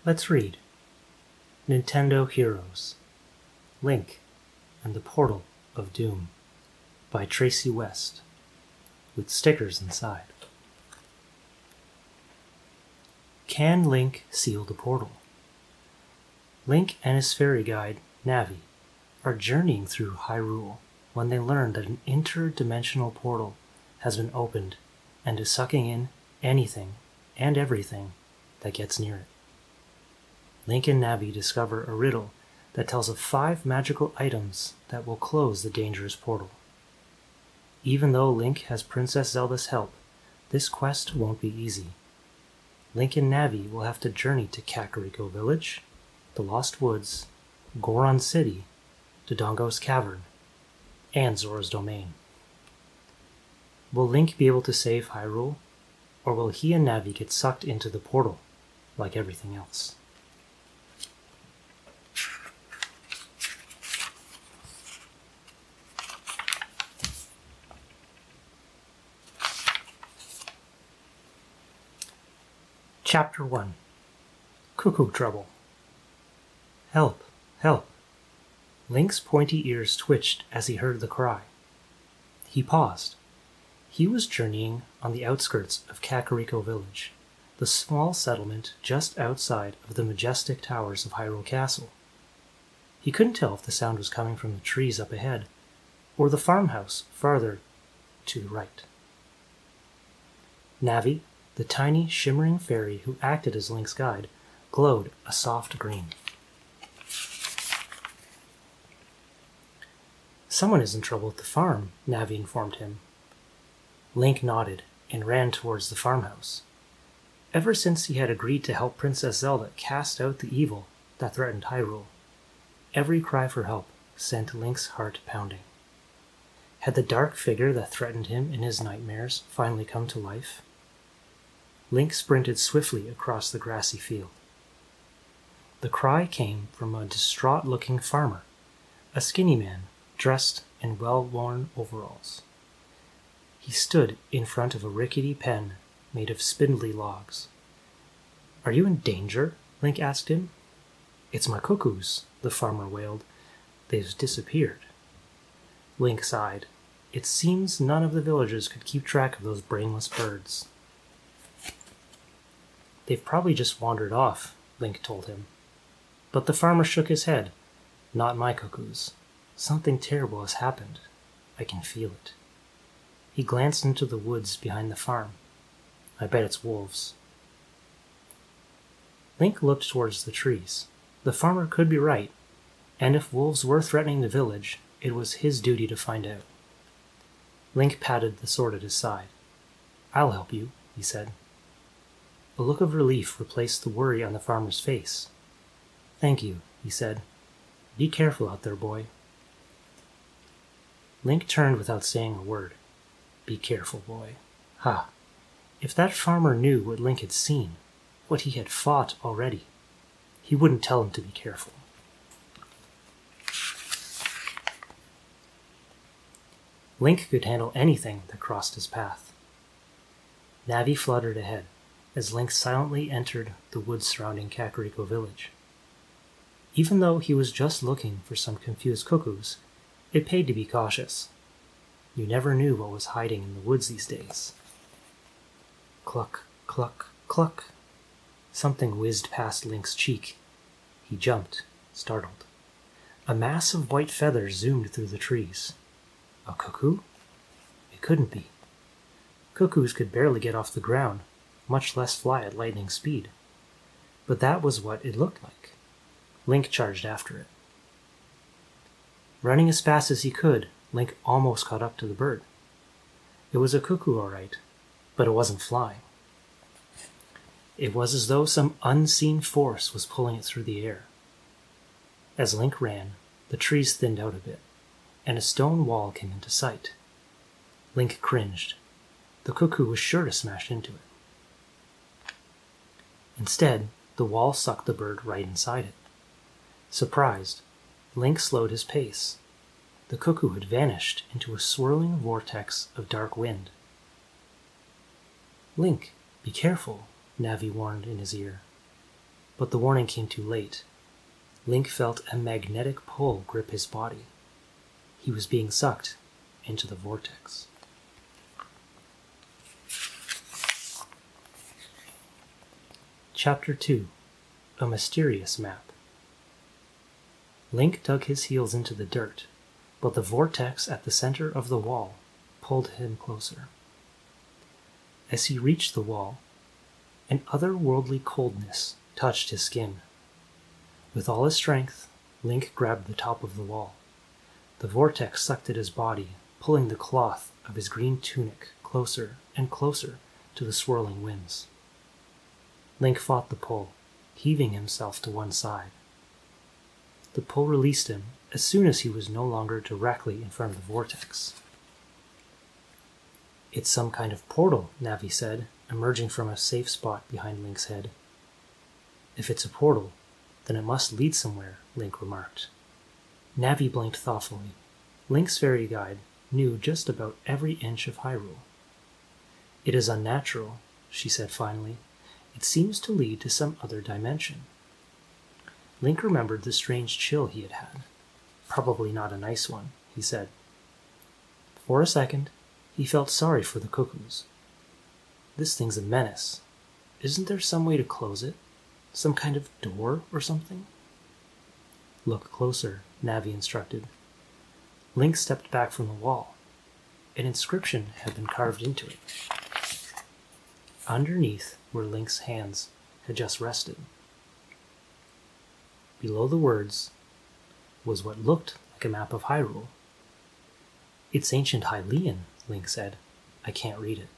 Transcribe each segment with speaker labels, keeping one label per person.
Speaker 1: Let's read Nintendo Heroes, Link and the Portal of Doom by Tracy West, with stickers inside. Can Link seal the portal? Link and his fairy guide, Navi, are journeying through Hyrule when they learn that an interdimensional portal has been opened and is sucking in anything and everything that gets near it. Link and Navi discover a riddle that tells of 5 magical items that will close the dangerous portal. Even though Link has Princess Zelda's help, this quest won't be easy. Link and Navi will have to journey to Kakariko Village, the Lost Woods, Goron City, Dodongo's Cavern, and Zora's Domain. Will Link be able to save Hyrule, or will he and Navi get sucked into the portal, like everything else? Chapter 1. Cuckoo Trouble. Help! Help! Link's pointy ears twitched as he heard the cry. He paused. He was journeying on the outskirts of Kakariko Village, the small settlement just outside of the majestic towers of Hyrule Castle. He couldn't tell if the sound was coming from the trees up ahead, or the farmhouse farther to the right. Navi, the tiny, shimmering fairy who acted as Link's guide, glowed a soft green. Someone is in trouble at the farm, Navi informed him. Link nodded and ran towards the farmhouse. Ever since he had agreed to help Princess Zelda cast out the evil that threatened Hyrule, every cry for help sent Link's heart pounding. Had the dark figure that threatened him in his nightmares finally come to life? Link sprinted swiftly across the grassy field. The cry came from a distraught-looking farmer, a skinny man dressed in well-worn overalls. He stood in front of a rickety pen made of spindly logs. "Are you in danger?" Link asked him. "It's my cuckoos," the farmer wailed. "They've disappeared." Link sighed. It seems none of the villagers could keep track of those brainless birds. "They've probably just wandered off," Link told him. But the farmer shook his head. "Not my cuckoos. Something terrible has happened. I can feel it." He glanced into the woods behind the farm. "I bet it's wolves." Link looked towards the trees. The farmer could be right, and if wolves were threatening the village, it was his duty to find out. Link patted the sword at his side. "I'll help you," he said. A look of relief replaced the worry on the farmer's face. "Thank you," he said. "Be careful out there, boy." Link turned without saying a word. Be careful, boy. Ha! If that farmer knew what Link had seen, what he had fought already, he wouldn't tell him to be careful. Link could handle anything that crossed his path. Navi fluttered ahead as Link silently entered the woods surrounding Kakariko Village. Even though he was just looking for some confused cuckoos, it paid to be cautious. You never knew what was hiding in the woods these days. Cluck, cluck, cluck. Something whizzed past Link's cheek. He jumped, startled. A mass of white feathers zoomed through the trees. A cuckoo? It couldn't be. Cuckoos could barely get off the ground, much less fly at lightning speed. But that was what it looked like. Link charged after it. Running as fast as he could, Link almost caught up to the bird. It was a cuckoo, all right, but it wasn't flying. It was as though some unseen force was pulling it through the air. As Link ran, the trees thinned out a bit, and a stone wall came into sight. Link cringed. The cuckoo was sure to smash into it. Instead, the wall sucked the bird right inside it. Surprised, Link slowed his pace. The cuckoo had vanished into a swirling vortex of dark wind. "Link, be careful," Navi warned in his ear. But the warning came too late. Link felt a magnetic pull grip his body. He was being sucked into the vortex. Chapter 2: A Mysterious Map. Link dug his heels into the dirt, but the vortex at the center of the wall pulled him closer. As he reached the wall, an otherworldly coldness touched his skin. With all his strength, Link grabbed the top of the wall. The vortex sucked at his body, pulling the cloth of his green tunic closer and closer to the swirling winds. Link fought the pull, heaving himself to one side. The pull released him as soon as he was no longer directly in front of the vortex. "It's some kind of portal," Navi said, emerging from a safe spot behind Link's head. "If it's a portal, then it must lead somewhere," Link remarked. Navi blinked thoughtfully. Link's fairy guide knew just about every inch of Hyrule. "It is unnatural," she said finally. "It seems to lead to some other dimension." Link remembered the strange chill he had had. "Probably not a nice one," he said. For a second, he felt sorry for the cuckoos. "This thing's a menace. Isn't there some way to close it? Some kind of door or something?" "Look closer," Navi instructed. Link stepped back from the wall. An inscription had been carved into it. Underneath where Link's hands had just rested. Below the words was what looked like a map of Hyrule. "It's ancient Hylian," Link said. "I can't read it."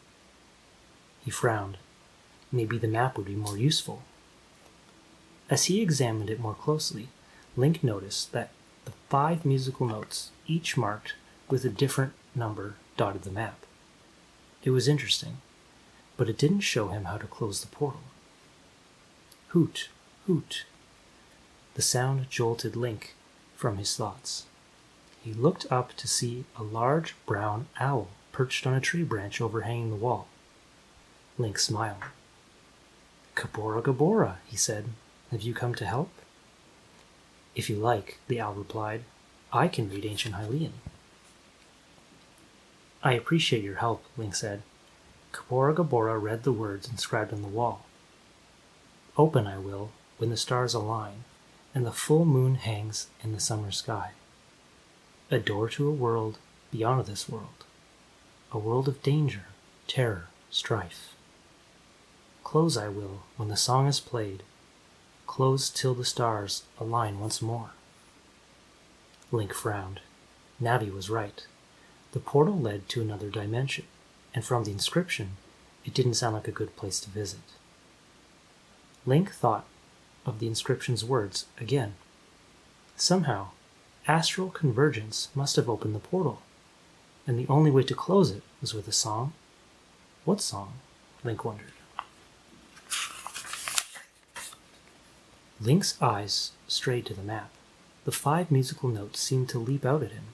Speaker 1: He frowned. Maybe the map would be more useful. As he examined it more closely, Link noticed that the 5 musical notes, each marked with a different number, dotted the map. It was interesting, but it didn't show him how to close the portal. Hoot, hoot. The sound jolted Link from his thoughts. He looked up to see a large brown owl perched on a tree branch overhanging the wall. Link smiled. "Gabora Gabora," he said. "Have you come to help?" "If you like," the owl replied. "I can read ancient Hylian." "I appreciate your help," Link said. Gabora Gabora read the words inscribed on the wall. "Open I will, when the stars align, and the full moon hangs in the summer sky. A door to a world beyond this world. A world of danger, terror, strife. Close I will, when the song is played. Close till the stars align once more." Link frowned. Navi was right. The portal led to another dimension, and from the inscription, it didn't sound like a good place to visit. Link thought of the inscription's words again. Somehow, astral convergence must have opened the portal, and the only way to close it was with a song. What song? Link wondered. Link's eyes strayed to the map. The 5 musical notes seemed to leap out at him.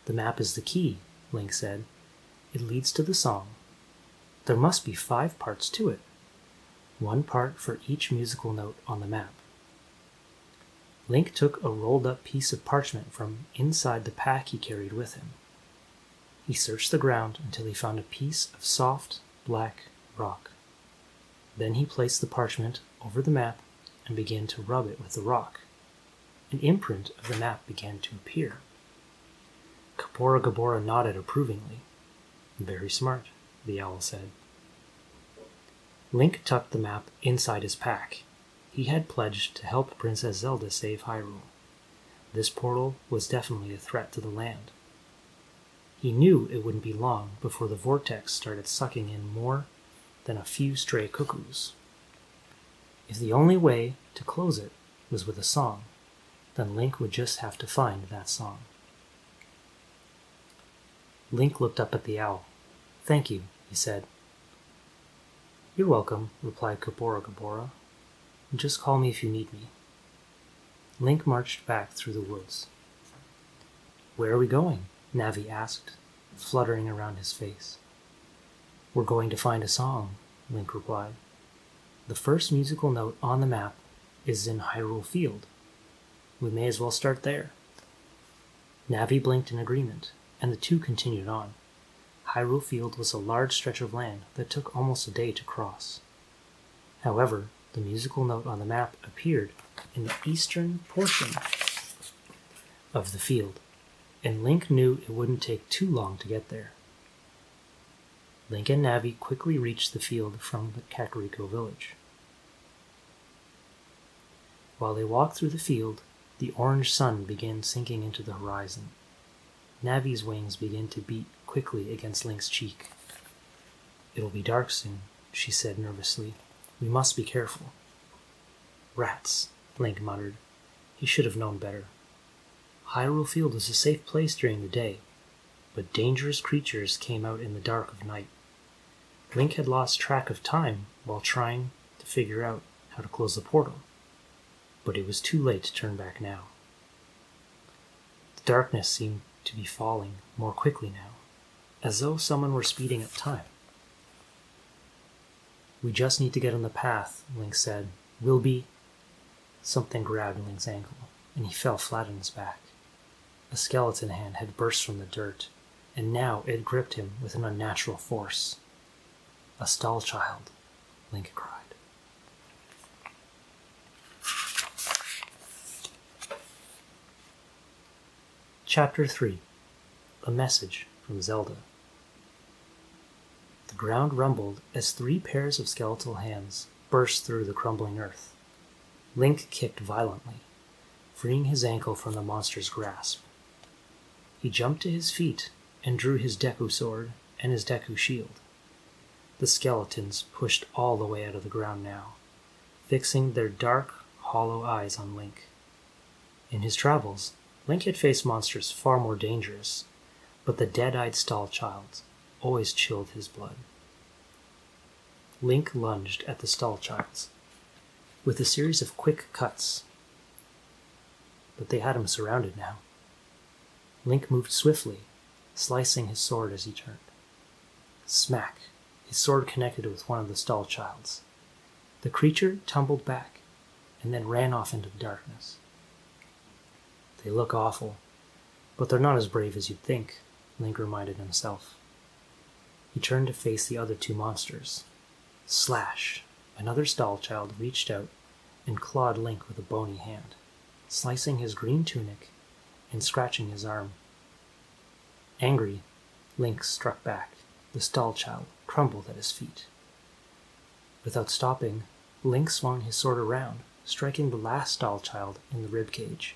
Speaker 1: "The map is the key," Link said. "It leads to the song. There must be 5 parts to it. 1 part for each musical note on the map." Link took a rolled-up piece of parchment from inside the pack he carried with him. He searched the ground until he found a piece of soft, black rock. Then he placed the parchment over the map and began to rub it with the rock. An imprint of the map began to appear. Gabora Gabora nodded approvingly. "Very smart," the owl said. Link tucked the map inside his pack. He had pledged to help Princess Zelda save Hyrule. This portal was definitely a threat to the land. He knew it wouldn't be long before the vortex started sucking in more than a few stray cuckoos. If the only way to close it was with a song, then Link would just have to find that song. Link looked up at the owl. "Thank you," he said. "You're welcome," replied Gabora Gabora. "Just call me if you need me." Link marched back through the woods. "Where are we going?" Navi asked, fluttering around his face. "We're going to find a song," Link replied. The first musical note on the map is in Hyrule Field. We may as well start there. Navi blinked in agreement, and the two continued on. Hyrule Field was a large stretch of land that took almost a day to cross. However, the musical note on the map appeared in the eastern portion of the field, and Link knew it wouldn't take too long to get there. Link and Navi quickly reached the field from the Kakariko village. While they walked through the field, the orange sun began sinking into the horizon. Navi's wings began to beat quickly against Link's cheek. "It'll be dark soon," she said nervously. "We must be careful." "Rats," Link muttered. He should have known better. Hyrule Field was a safe place during the day, but dangerous creatures came out in the dark of night. Link had lost track of time while trying to figure out how to close the portal, but it was too late to turn back now. The darkness seemed to be falling more quickly now, as though someone were speeding up time. "We just need to get on the path," Link said. "We'll be—" Something grabbed Link's ankle, and he fell flat on his back. A skeleton hand had burst from the dirt, and now it gripped him with an unnatural force. "A stall child," Link cried. Chapter 3. A Message from Zelda. The ground rumbled as 3 pairs of skeletal hands burst through the crumbling earth. Link kicked violently, freeing his ankle from the monster's grasp. He jumped to his feet and drew his Deku sword and his Deku shield. The skeletons pushed all the way out of the ground now, fixing their dark, hollow eyes on Link. In his travels, Link had faced monsters far more dangerous, but the dead-eyed stall child always chilled his blood. Link lunged at the stall childs with a series of quick cuts, but they had him surrounded now. Link moved swiftly, slicing his sword as he turned. Smack! His sword connected with one of the stall childs. The creature tumbled back and then ran off into the darkness. "They look awful, but they're not as brave as you'd think," Link reminded himself. He turned to face the other 2 monsters. Slash! Another stall child reached out and clawed Link with a bony hand, slicing his green tunic and scratching his arm. Angry, Link struck back. The stall child crumbled at his feet. Without stopping, Link swung his sword around, striking the last stall child in the ribcage.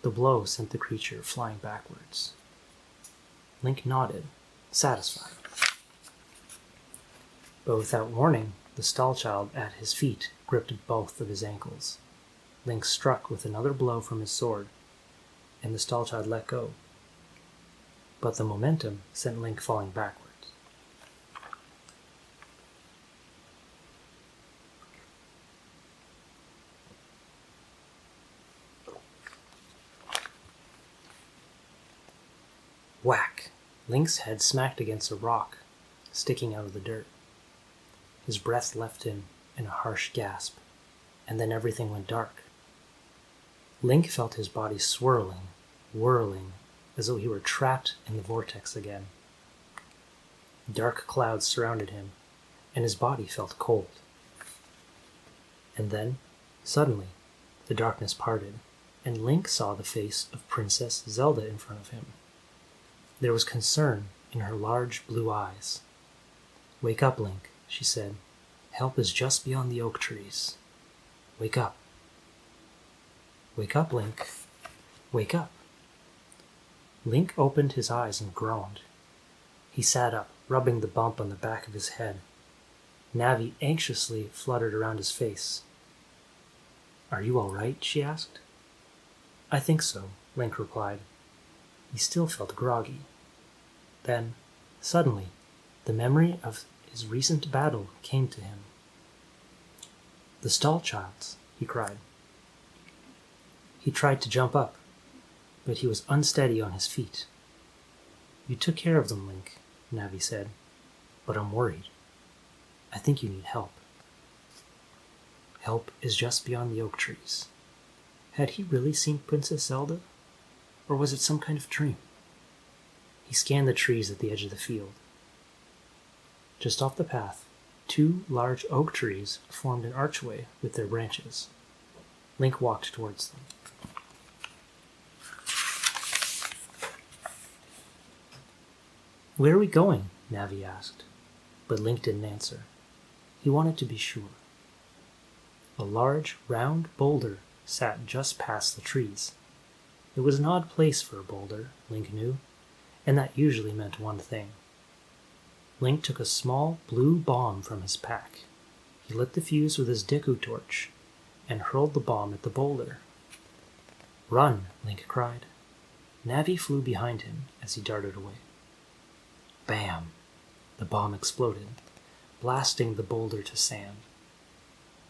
Speaker 1: The blow sent the creature flying backwards. Link nodded, satisfied. But without warning, the stall child at his feet gripped both of his ankles. Link struck with another blow from his sword, and the stall child let go. But the momentum sent Link falling backwards. Whack! Link's head smacked against a rock, sticking out of the dirt. His breath left him in a harsh gasp, and then everything went dark. Link felt his body swirling, whirling, as though he were trapped in the vortex again. Dark clouds surrounded him, and his body felt cold. And then, suddenly, the darkness parted, and Link saw the face of Princess Zelda in front of him. There was concern in her large blue eyes. "Wake up, Link," she said. "Help is just beyond the oak trees. Wake up. Wake up, Link. Wake up." Link opened his eyes and groaned. He sat up, rubbing the bump on the back of his head. Navi anxiously fluttered around his face. "Are you all right?" she asked. "I think so," Link replied. He still felt groggy. Then, suddenly, the memory of his recent battle came to him. "The stall childs," he cried. He tried to jump up, but he was unsteady on his feet. "You took care of them, Link," Navi said, "but I'm worried. I think you need help." Help is just beyond the oak trees. Had he really seen Princess Zelda? Or was it some kind of dream? He scanned the trees at the edge of the field. Just off the path, 2 large oak trees formed an archway with their branches. Link walked towards them. "Where are we going?" Navi asked, but Link didn't answer. He wanted to be sure. A large, round boulder sat just past the trees. It was an odd place for a boulder, Link knew, and that usually meant one thing. Link took a small blue bomb from his pack. He lit the fuse with his Deku torch and hurled the bomb at the boulder. "Run!" Link cried. Navi flew behind him as he darted away. Bam! The bomb exploded, blasting the boulder to sand.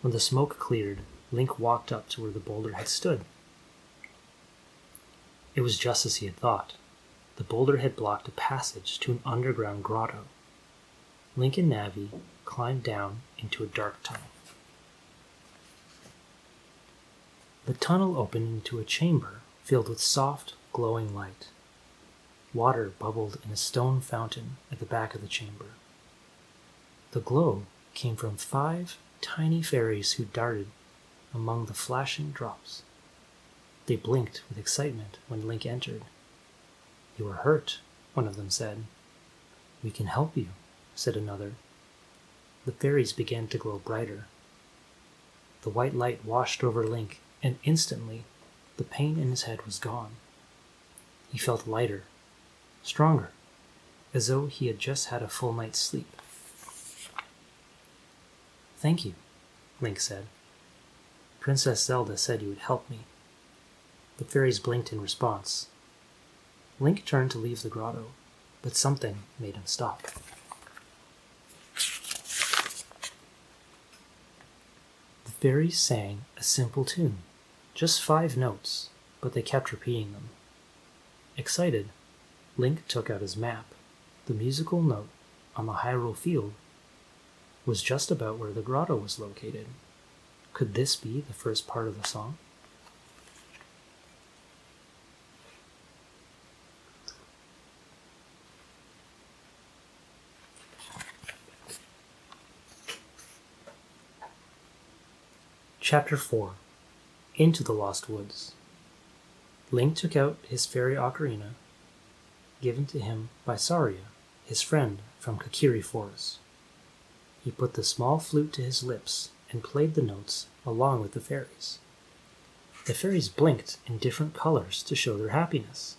Speaker 1: When the smoke cleared, Link walked up to where the boulder had stood. It was just as he had thought. The boulder had blocked a passage to an underground grotto. Link and Navi climbed down into a dark tunnel. The tunnel opened into a chamber filled with soft, glowing light. Water bubbled in a stone fountain at the back of the chamber. The glow came from 5 tiny fairies who darted among the flashing drops. They blinked with excitement when Link entered. "You are hurt," one of them said. "We can help you," said another. The fairies began to glow brighter. The white light washed over Link, and instantly the pain in his head was gone. He felt lighter, stronger, as though he had just had a full night's sleep. "Thank you," Link said. "Princess Zelda said you would help me." The fairies blinked in response. Link turned to leave the grotto, but something made him stop. The fairies sang a simple tune, just 5 notes, but they kept repeating them. Excited, Link took out his map. The musical note on the Hyrule field was just about where the grotto was located. Could this be the first part of the song? Chapter 4. Into the Lost Woods. Link took out his fairy ocarina, given to him by Saria, his friend from Kokiri Forest. He put the small flute to his lips and played the notes along with the fairies. The fairies blinked in different colors to show their happiness.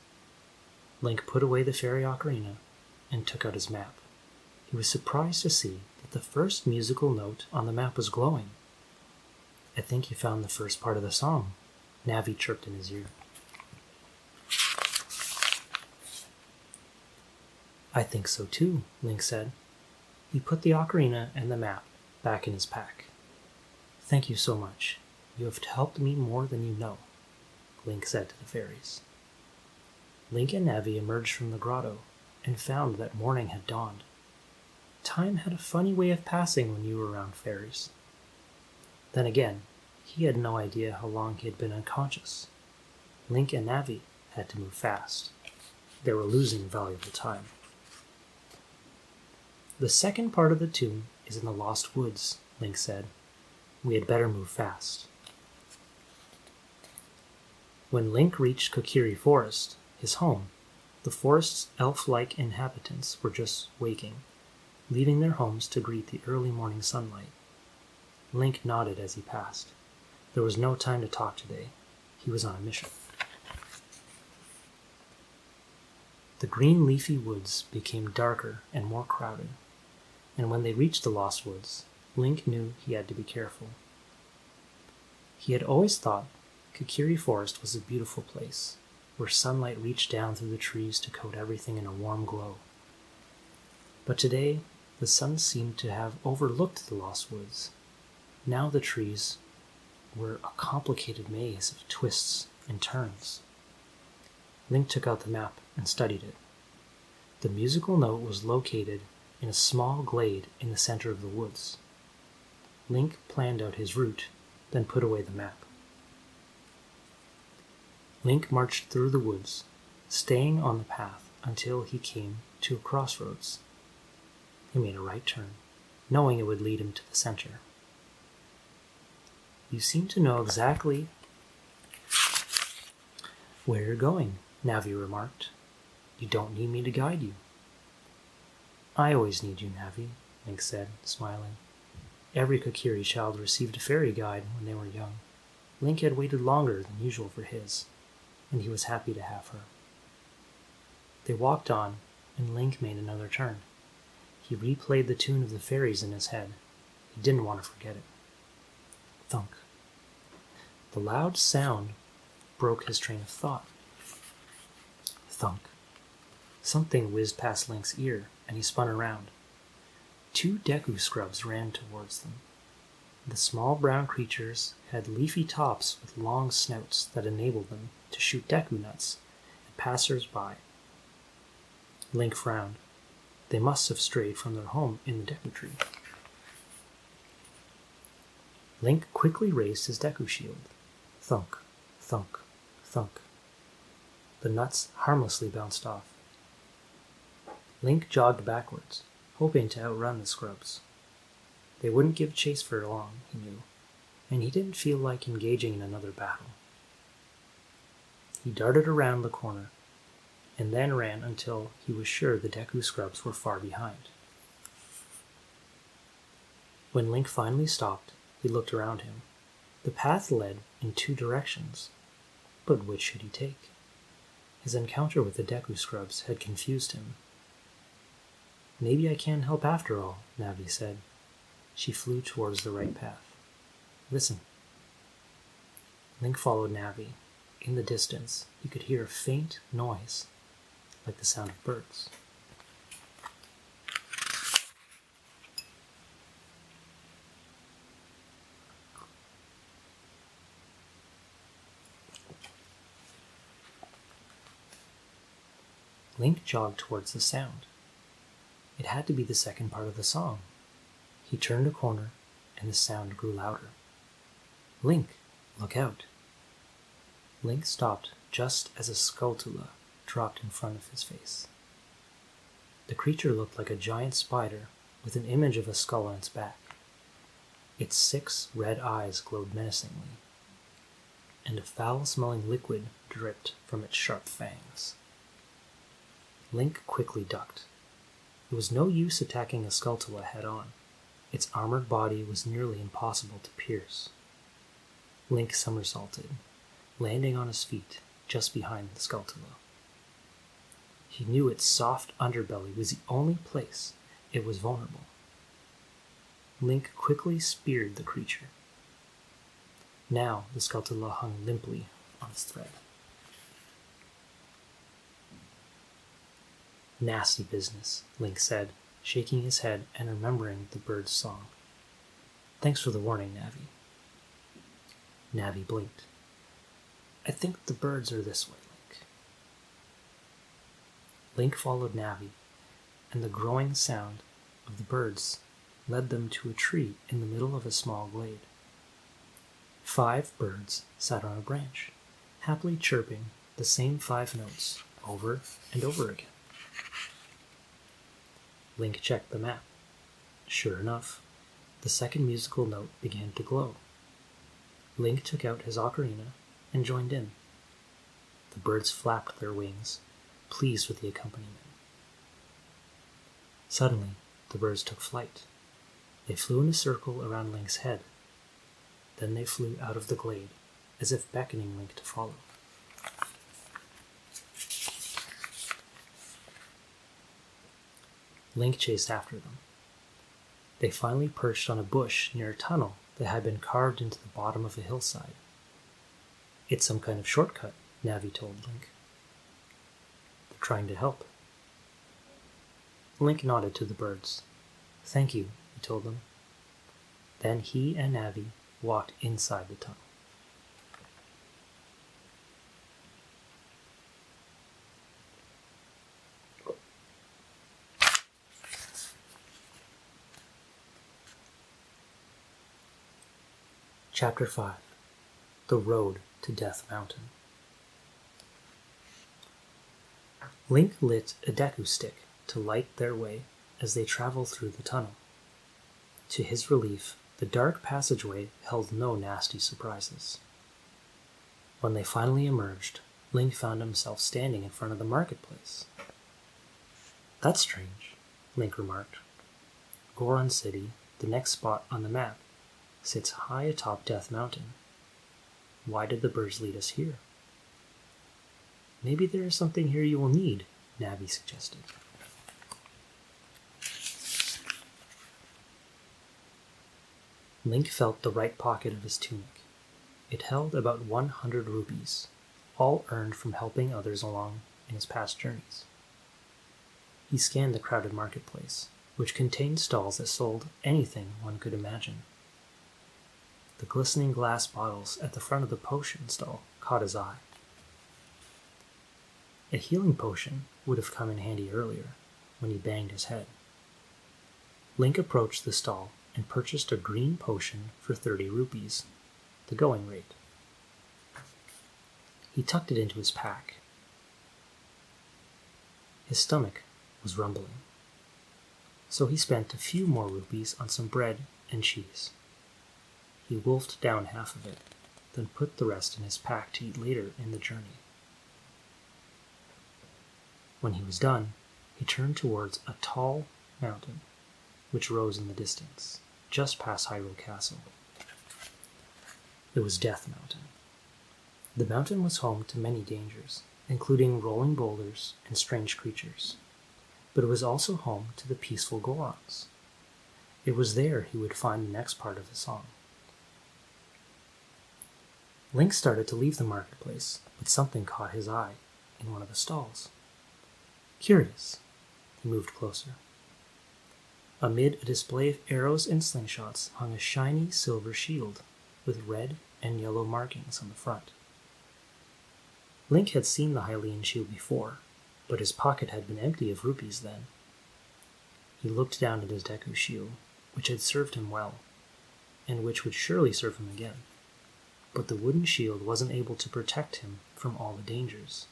Speaker 1: Link put away the fairy ocarina and took out his map. He was surprised to see that the first musical note on the map was glowing. "I think you found the first part of the song," Navi chirped in his ear. "I think so too," Link said. He put the ocarina and the map back in his pack. "Thank you so much. You have helped me more than you know," Link said to the fairies. Link and Navi emerged from the grotto and found that morning had dawned. Time had a funny way of passing when you were around fairies. Then again, he had no idea how long he had been unconscious. Link and Navi had to move fast. They were losing valuable time. "The second part of the tune is in the Lost Woods," Link said. "We had better move fast." When Link reached Kokiri Forest, his home, the forest's elf-like inhabitants were just waking, leaving their homes to greet the early morning sunlight. Link nodded as he passed. There was no time to talk today. He was on a mission. The green leafy woods became darker and more crowded, and when they reached the Lost Woods, Link knew he had to be careful. He had always thought Kokiri Forest was a beautiful place, where sunlight reached down through the trees to coat everything in a warm glow. But today, the sun seemed to have overlooked the Lost Woods. Now the trees were a complicated maze of twists and turns. Link took out the map and studied it. The musical note was located in a small glade in the center of the woods. Link planned out his route then put away the map. Link marched through the woods, staying on the path until he came to a crossroads. He made a right turn, knowing it would lead him to the center. "You seem to know exactly where you're going," Navi remarked. "You don't need me to guide you." "I always need you, Navi," Link said, smiling. Every Kokiri child received a fairy guide when they were young. Link had waited longer than usual for his, and he was happy to have her. They walked on, and Link made another turn. He replayed the tune of the fairies in his head. He didn't want to forget it. Thunk. The loud sound broke his train of thought. Thunk. Something whizzed past Link's ear, and he spun around. 2 Deku scrubs ran towards them. The small brown creatures had leafy tops with long snouts that enabled them to shoot Deku nuts at passers-by. Link frowned. They must have strayed from their home in the Deku tree. Link quickly raised his Deku shield. Thunk, thunk, thunk. The nuts harmlessly bounced off. Link jogged backwards, hoping to outrun the scrubs. They wouldn't give chase for long, he knew, and he didn't feel like engaging in another battle. He darted around the corner, and then ran until he was sure the Deku scrubs were far behind. When Link finally stopped, he looked around him. The path led in 2 directions, but which should he take? His encounter with the Deku scrubs had confused him. "Maybe I can help after all," Navi said. She flew towards the right path. "Listen." Link followed Navi. In the distance, he could hear a faint noise, like the sound of birds. Link jogged towards the sound. It had to be the second part of the song. He turned a corner, and the sound grew louder. "Link, look out." Link stopped just as a Skulltula dropped in front of his face. The creature looked like a giant spider with an image of a skull on its back. Its 6 red eyes glowed menacingly, and a foul-smelling liquid dripped from its sharp fangs. Link quickly ducked. It was no use attacking a Skulltula head-on. Its armored body was nearly impossible to pierce. Link somersaulted, landing on his feet just behind the Skulltula. He knew its soft underbelly was the only place it was vulnerable. Link quickly speared the creature. Now the Skulltula hung limply on its thread. "Nasty business," Link said, shaking his head and remembering the bird's song. "Thanks for the warning, Navi." Navi blinked. "I think the birds are this way, Link." Link followed Navi, and the growing sound of the birds led them to a tree in the middle of a small glade. 5 birds sat on a branch, happily chirping the same 5 notes over and over again. Link checked the map. Sure enough, the second musical note began to glow. Link took out his ocarina and joined in. The birds flapped their wings, pleased with the accompaniment. Suddenly, the birds took flight. They flew in a circle around Link's head. Then they flew out of the glade, as if beckoning Link to follow. Link chased after them. They finally perched on a bush near a tunnel that had been carved into the bottom of a hillside. "It's some kind of shortcut," Navi told Link. "They're trying to help." Link nodded to the birds. "Thank you," he told them. Then he and Navi walked inside the tunnel. Chapter 5. The Road to Death Mountain. Link lit a Deku stick to light their way as they traveled through the tunnel. To his relief, the dark passageway held no nasty surprises. When they finally emerged, Link found himself standing in front of the marketplace. "That's strange," Link remarked. Goron City, the next spot on the map, sits high atop Death Mountain. Why did the birds lead us here? "Maybe there is something here you will need," Navi suggested. Link felt the right pocket of his tunic. It held about 100 rupees, all earned from helping others along in his past journeys. He scanned the crowded marketplace, which contained stalls that sold anything one could imagine. The glistening glass bottles at the front of the potion stall caught his eye. A healing potion would have come in handy earlier, when he banged his head. Link approached the stall and purchased a green potion for 30 rupees, the going rate. He tucked it into his pack. His stomach was rumbling, so he spent a few more rupees on some bread and cheese. He wolfed down half of it, then put the rest in his pack to eat later in the journey. When he was done, he turned towards a tall mountain, which rose in the distance, just past Hyrule Castle. It was Death Mountain. The mountain was home to many dangers, including rolling boulders and strange creatures, but it was also home to the peaceful Gorons. It was there he would find the next part of the song. Link started to leave the marketplace, but something caught his eye in one of the stalls. Curious, he moved closer. Amid a display of arrows and slingshots hung a shiny silver shield with red and yellow markings on the front. Link had seen the Hylian shield before, but his pocket had been empty of rupees then. He looked down at his Deku shield, which had served him well, and which would surely serve him again. But the wooden shield wasn't able to protect him from all the dangers.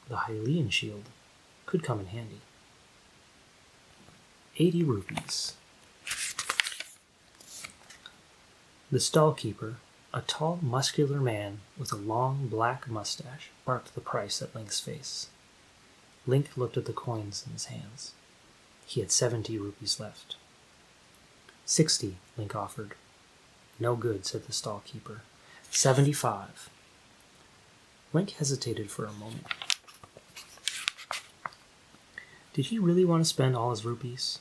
Speaker 1: The Hylian shield could come in handy. 80 rupees. The stallkeeper, a tall, muscular man with a long, black mustache, barked the price at Link's face. Link looked at the coins in his hands. He had 70 rupees left. 60, Link offered. "No good," said the stallkeeper. 75. Link hesitated for a moment. Did he really want to spend all his rupees?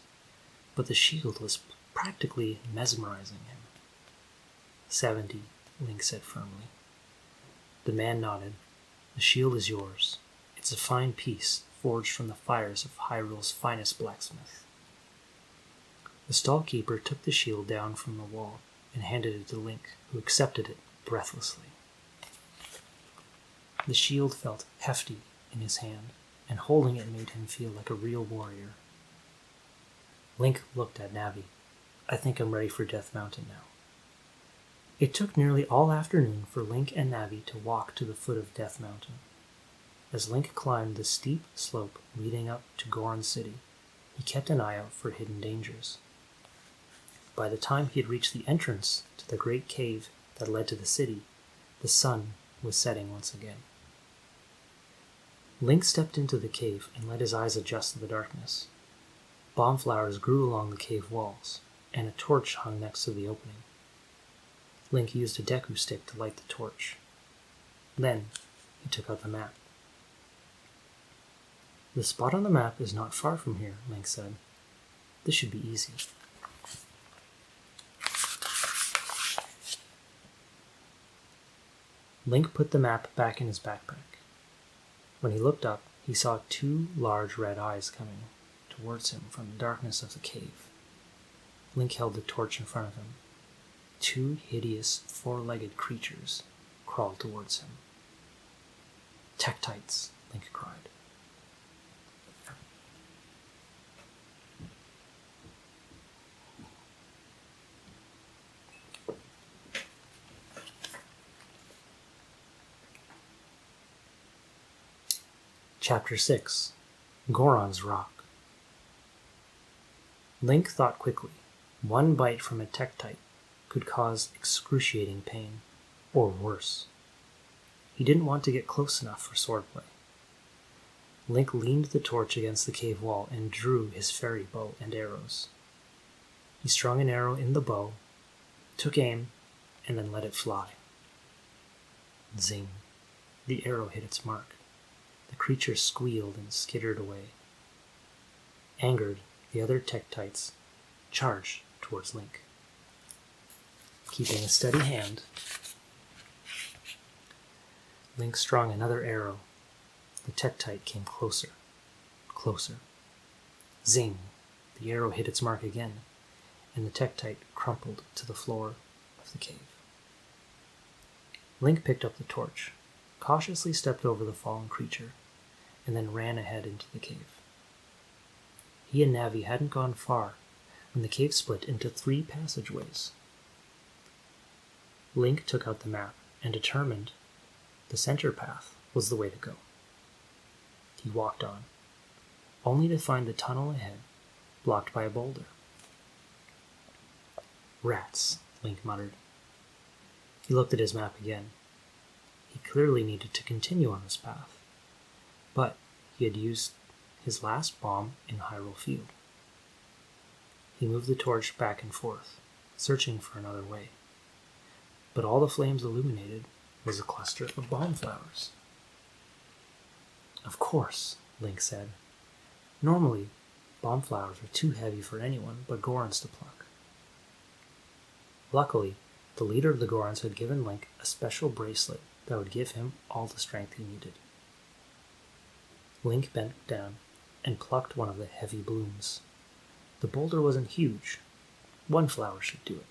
Speaker 1: But the shield was practically mesmerizing him. 70, Link said firmly. The man nodded. "The shield is yours. It's a fine piece, forged from the fires of Hyrule's finest blacksmith." The stallkeeper took the shield down from the wall and handed it to Link, who accepted it breathlessly. The shield felt hefty in his hand, and holding it made him feel like a real warrior. Link looked at Navi. "I think I'm ready for Death Mountain now." It took nearly all afternoon for Link and Navi to walk to the foot of Death Mountain. As Link climbed the steep slope leading up to Goron City, he kept an eye out for hidden dangers. By the time he had reached the entrance to the great cave that led to the city, the sun was setting once again. Link stepped into the cave and let his eyes adjust to the darkness. Bomb flowers grew along the cave walls, and a torch hung next to the opening. Link used a Deku stick to light the torch. Then he took out the map. "The spot on the map is not far from here," Link said. "This should be easy." Link put the map back in his backpack. When he looked up, he saw 2 large red eyes coming towards him from the darkness of the cave. Link held the torch in front of him. 2 hideous, 4-legged creatures crawled towards him. "Tektites," Link cried. Chapter 6 Goron's Rock. Link thought quickly. One bite from a Tektite could cause excruciating pain, or worse. He didn't want to get close enough for swordplay. Link leaned the torch against the cave wall and drew his fairy bow and arrows. He strung an arrow in the bow, took aim, and then let it fly. Zing! The arrow hit its mark. The creature squealed and skittered away. Angered, the other Tektites charged towards Link. Keeping a steady hand, Link strung another arrow. The Tektite came closer, closer. Zing! The arrow hit its mark again, and the Tektite crumpled to the floor of the cave. Link picked up the torch, cautiously stepped over the fallen creature, and then ran ahead into the cave. He and Navi hadn't gone far when the cave split into 3 passageways. Link took out the map and determined the center path was the way to go. He walked on, only to find the tunnel ahead blocked by a boulder. Rats, Link muttered. He looked at his map again. He clearly needed to continue on this path, but he had used his last bomb in Hyrule Field. He moved the torch back and forth, searching for another way. But all the flames illuminated was a cluster of bomb flowers. Of course, Link said. Normally, bomb flowers are too heavy for anyone but Gorons to pluck. Luckily, the leader of the Gorons had given Link a special bracelet that would give him all the strength he needed. Link bent down and plucked one of the heavy blooms. The boulder wasn't huge. 1 flower should do it.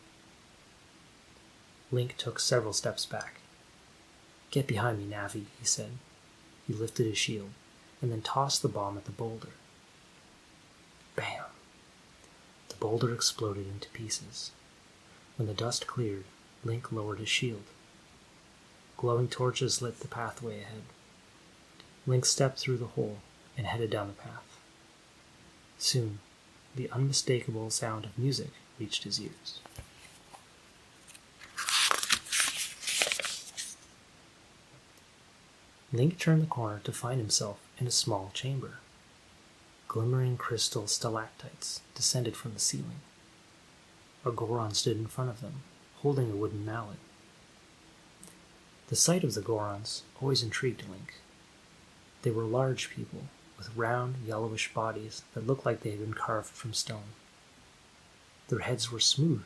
Speaker 1: Link took several steps back. Get behind me, Navi, he said. He lifted his shield and then tossed the bomb at the boulder. Bam! The boulder exploded into pieces. When the dust cleared, Link lowered his shield. Glowing torches lit the pathway ahead. Link stepped through the hole and headed down the path. Soon, the unmistakable sound of music reached his ears. Link turned the corner to find himself in a small chamber. Glimmering crystal stalactites descended from the ceiling. A Goron stood in front of them, holding a wooden mallet. The sight of the Gorons always intrigued Link. They were large people, with round, yellowish bodies that looked like they had been carved from stone. Their heads were smooth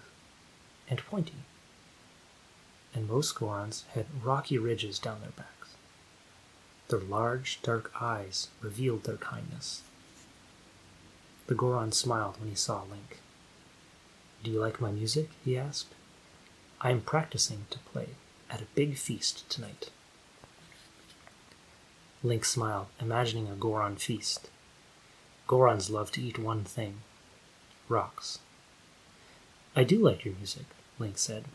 Speaker 1: and pointy, and most Gorons had rocky ridges down their backs. Their large, dark eyes revealed their kindness. The Goron smiled when he saw Link. "Do you like my music?" he asked. "I am practicing to play at a big feast tonight." Link smiled, imagining a Goron feast. Gorons love to eat one thing: rocks. "I do like your music," Link said.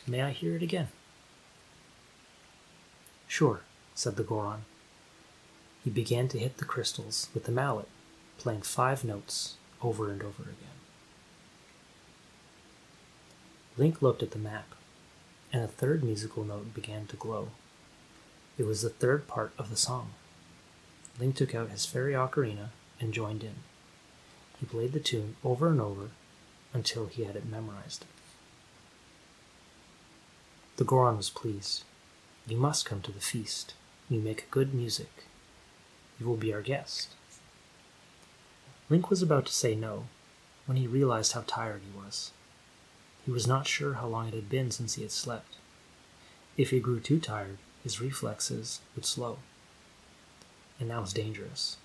Speaker 1: "May I hear it again?" "Sure," said the Goron. He began to hit the crystals with the mallet, playing 5 notes over and over again. Link looked at the map, and a 3rd musical note began to glow. It was the 3rd part of the song. Link took out his fairy ocarina and joined in. He played the tune over and over until he had it memorized. The Goron was pleased. "You must come to the feast. You make good music. You will be our guest." Link was about to say no when he realized how tired he was. He was not sure how long it had been since he had slept. If he grew too tired, his reflexes would slow, and that was dangerous.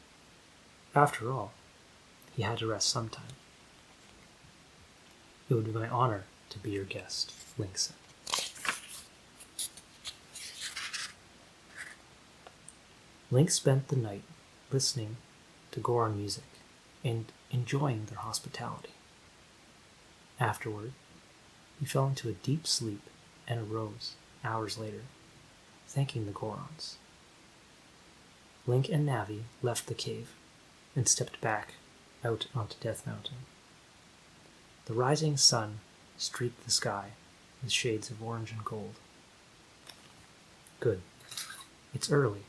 Speaker 1: After all, he had to rest sometime. "It would be my honor to be your guest," Link said. Link spent the night listening to Goron music and enjoying their hospitality. Afterward, he fell into a deep sleep and arose hours later, thanking the Gorons. Link and Navi left the cave and stepped back out onto Death Mountain. The rising sun streaked the sky with shades of orange and gold. Good. It's early.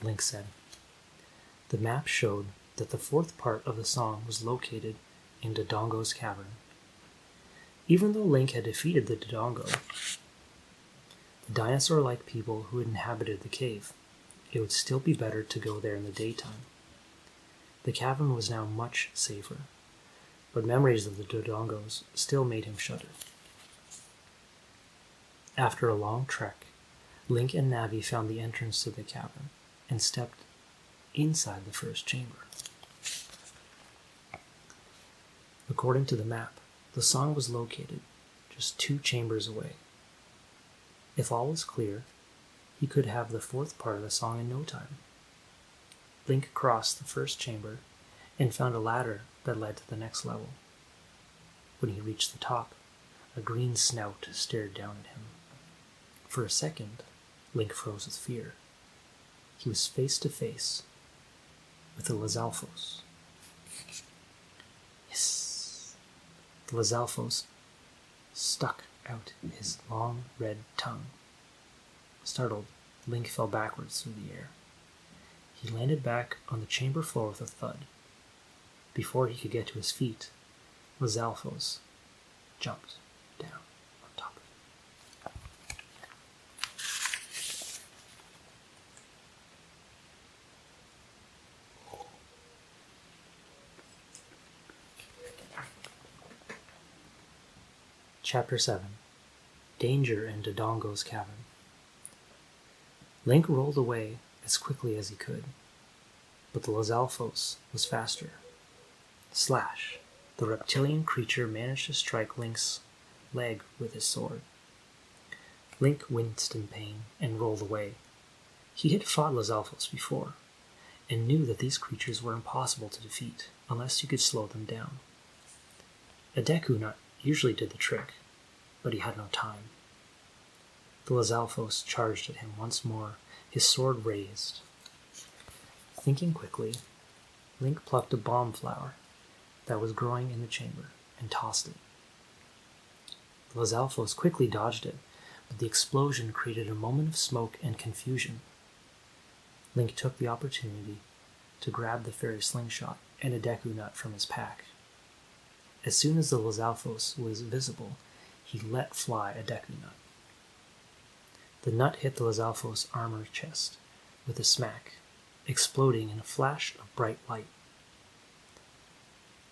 Speaker 1: Link said. The map showed that the fourth part of the song was located in Dodongo's cavern. Even though Link had defeated the Dodongo, the dinosaur-like people who had inhabited the cave, it would still be better to go there in the daytime. The cavern was now much safer, but memories of the Dodongos still made him shudder. After a long trek, Link and Navi found the entrance to the cavern and stepped inside the first chamber. According to the map, the song was located just 2 chambers away. If all was clear, he could have the fourth part of the song in no time. Link crossed the first chamber and found a ladder that led to the next level. When he reached the top, a green snout stared down at him. For a second, Link froze with fear. He was face to face with the Lizalfos. Hiss! The Lizalfos stuck out his long red tongue. Startled, Link fell backwards through the air. He landed back on the chamber floor with a thud. Before he could get to his feet, Lizalfos jumped down on top of him. Chapter 7. Danger in Dodongo's Cavern. Link rolled away as quickly as he could, but the Lizalfos was faster. Slash! The reptilian creature managed to strike Link's leg with his sword. Link winced in pain and rolled away. He had fought Lizalfos before, and knew that these creatures were impossible to defeat unless you could slow them down. A Deku Nut usually did the trick, but he had no time. The Lizalfos charged at him once more, his sword raised. Thinking quickly, Link plucked a bomb flower that was growing in the chamber and tossed it. The Lizalfos quickly dodged it, but the explosion created a moment of smoke and confusion. Link took the opportunity to grab the fairy slingshot and a Deku Nut from his pack. As soon as the Lizalfos was visible, he let fly a Deku Nut. The nut hit the Lizalfos' armor chest with a smack, exploding in a flash of bright light.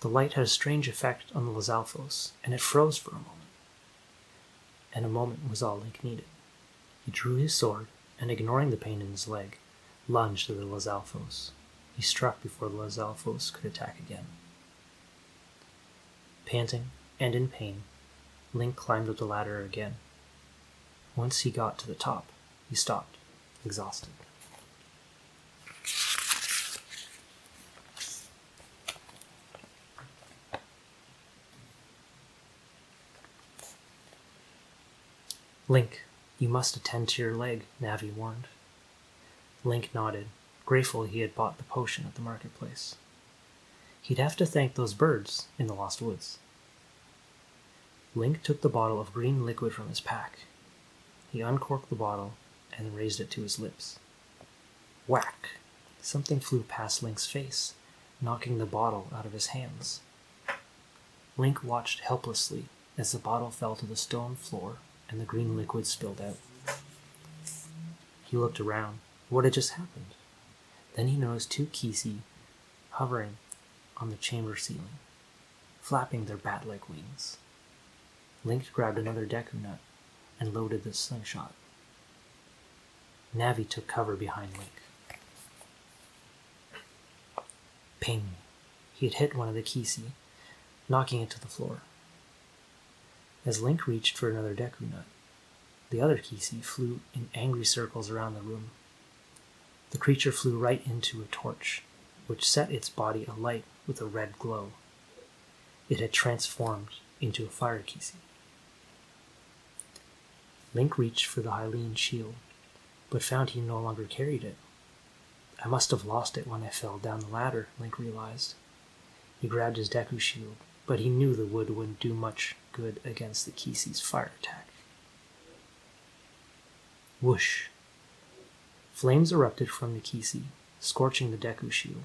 Speaker 1: The light had a strange effect on the Lizalfos, and it froze for a moment. And a moment was all Link needed. He drew his sword, and ignoring the pain in his leg, lunged at the Lizalfos. He struck before the Lizalfos could attack again. Panting and in pain, Link climbed up the ladder again. Once he got to the top, he stopped, exhausted. Link, you must attend to your leg, Navi warned. Link nodded, grateful he had bought the potion at the marketplace. He'd have to thank those birds in the Lost Woods. Link took the bottle of green liquid from his pack. He uncorked the bottle and raised it to his lips. Whack! Something flew past Link's face, knocking the bottle out of his hands. Link watched helplessly as the bottle fell to the stone floor and the green liquid spilled out. He looked around. What had just happened? Then he noticed 2 Kisi hovering on the chamber ceiling, flapping their bat-like wings. Link grabbed another Deku Nut and loaded the slingshot. Navi took cover behind Link. Ping! He had hit one of the Kisi, knocking it to the floor. As Link reached for another Deku Nut, the other Kisi flew in angry circles around the room. The creature flew right into a torch, which set its body alight with a red glow. It had transformed into a fire Kisi. Link reached for the Hylian shield, but found he no longer carried it. I must have lost it when I fell down the ladder, Link realized. He grabbed his Deku shield, but he knew the wood wouldn't do much good against the Kisei's fire attack. Whoosh! Flames erupted from the Kisei, scorching the Deku shield.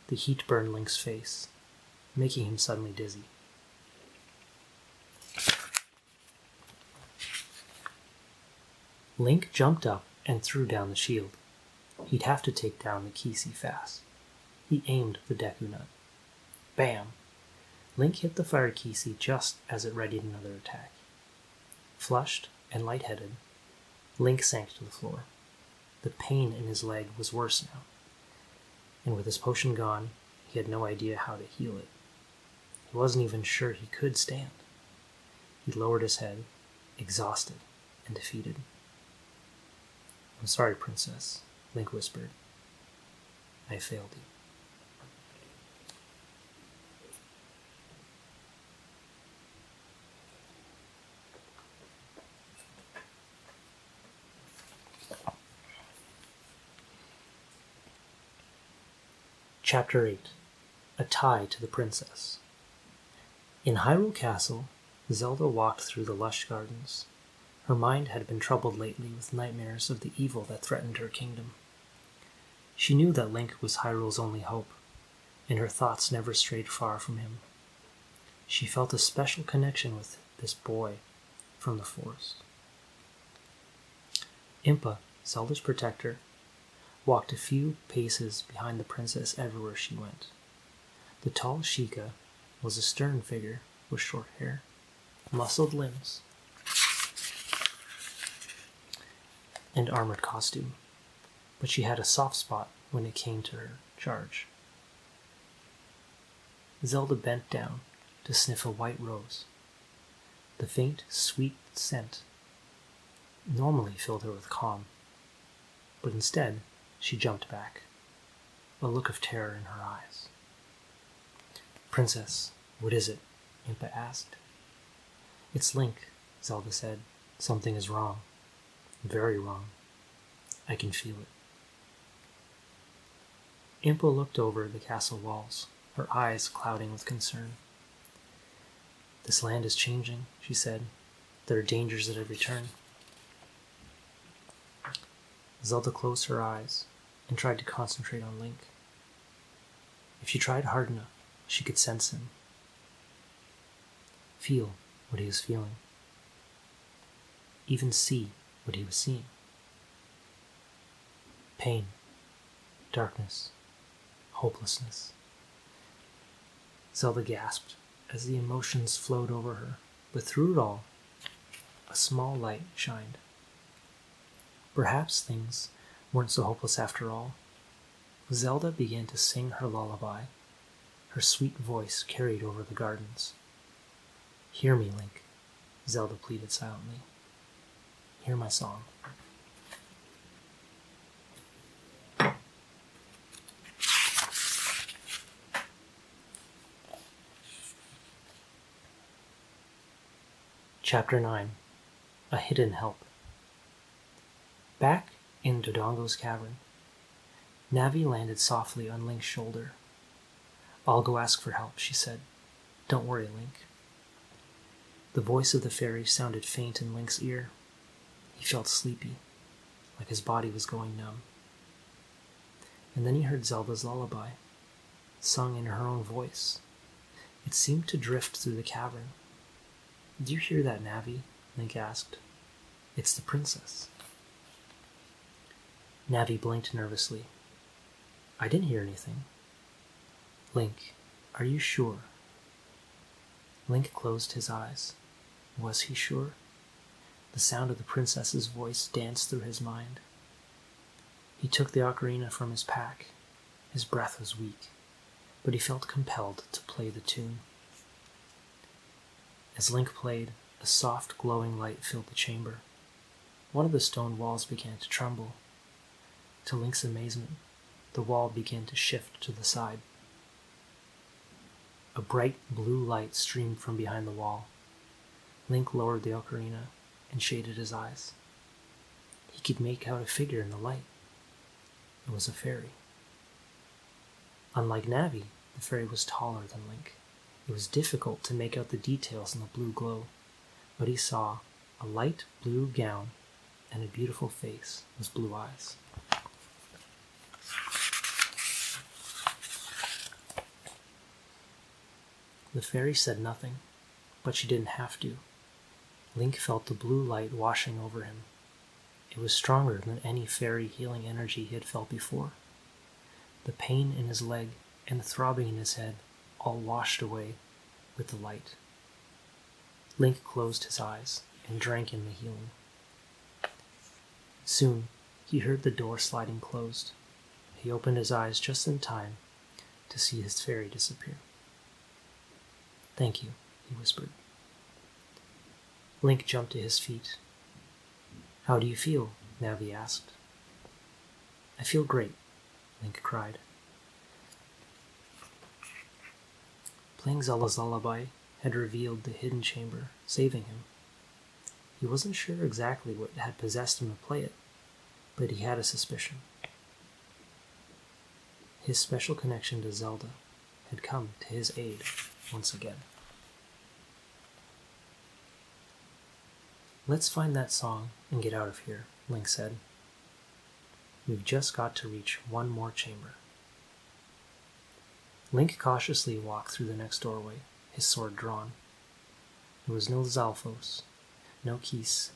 Speaker 1: The heat burned Link's face, making him suddenly dizzy. Link jumped up and threw down the shield. He'd have to take down the Kisei fast. He aimed the Deku Nut. Bam! Link hit the fire Kisei just as it readied another attack. Flushed and lightheaded, Link sank to the floor. The pain in his leg was worse now, and with his potion gone, he had no idea how to heal it. He wasn't even sure he could stand. He lowered his head, exhausted and defeated. "I'm sorry, Princess," Link whispered. "I failed you." Chapter 8. A Tie to the Princess. In Hyrule Castle, Zelda walked through the lush gardens. Her mind had been troubled lately with nightmares of the evil that threatened her kingdom. She knew that Link was Hyrule's only hope, and her thoughts never strayed far from him. She felt a special connection with this boy from the forest. Impa, Zelda's protector, walked a few paces behind the princess everywhere she went. The tall Sheikah was a stern figure with short hair, muscled limbs, and armored costume, but she had a soft spot when it came to her charge. Zelda bent down to sniff a white rose. The faint, sweet scent normally filled her with calm, but instead she jumped back, a look of terror in her eyes. "Princess, what is it?" Impa asked. "It's Link," Zelda said. "Something is wrong. Very wrong. I can feel it." Impa looked over the castle walls, her eyes clouding with concern. "This land is changing," she said. "There are dangers at every turn." Zelda closed her eyes and tried to concentrate on Link. If she tried hard enough, she could sense him. Feel what he was feeling. Even see what he was seeing. Pain, darkness, hopelessness. Zelda gasped as the emotions flowed over her, but through it all, a small light shined. Perhaps things weren't so hopeless after all. Zelda began to sing her lullaby. Her sweet voice carried over the gardens. "Hear me, Link," Zelda pleaded silently. "Hear my song." Chapter 9. A Hidden Help. Back in Dodongo's cavern, Navi landed softly on Link's shoulder. "I'll go ask for help," she said. "Don't worry, Link." The voice of the fairy sounded faint in Link's ear. He felt sleepy, like his body was going numb. And then he heard Zelda's lullaby, sung in her own voice. It seemed to drift through the cavern. "Do you hear that, Navi?" Link asked. "It's the princess." Navi blinked nervously. "I didn't hear anything." "Link, are you sure?" Link closed his eyes. Was he sure? The sound of the princess's voice danced through his mind. He took the ocarina from his pack. His breath was weak, but he felt compelled to play the tune. As Link played, a soft, glowing light filled the chamber. One of the stone walls began to tremble. To Link's amazement, the wall began to shift to the side. A bright blue light streamed from behind the wall. Link lowered the ocarina and shaded his eyes. He could make out a figure in the light. It was a fairy. Unlike Navi, the fairy was taller than Link. It was difficult to make out the details in the blue glow, but he saw a light blue gown and a beautiful face with blue eyes. The fairy said nothing, but she didn't have to. Link felt the blue light washing over him. It was stronger than any fairy healing energy he had felt before. The pain in his leg and the throbbing in his head all washed away with the light. Link closed his eyes and drank in the healing. Soon, he heard the door sliding closed. He opened his eyes just in time to see his fairy disappear. "Thank you," he whispered. Link jumped to his feet. "How do you feel?" Navi asked. "I feel great," Link cried. Playing Zelda's lullaby had revealed the hidden chamber, saving him. He wasn't sure exactly what had possessed him to play it, but he had a suspicion. His special connection to Zelda had come to his aid once again. "Let's find that song and get out of here," Link said. "We've just got to reach one more chamber." Link cautiously walked through the next doorway, his sword drawn. There was no Zalfos, no Keese,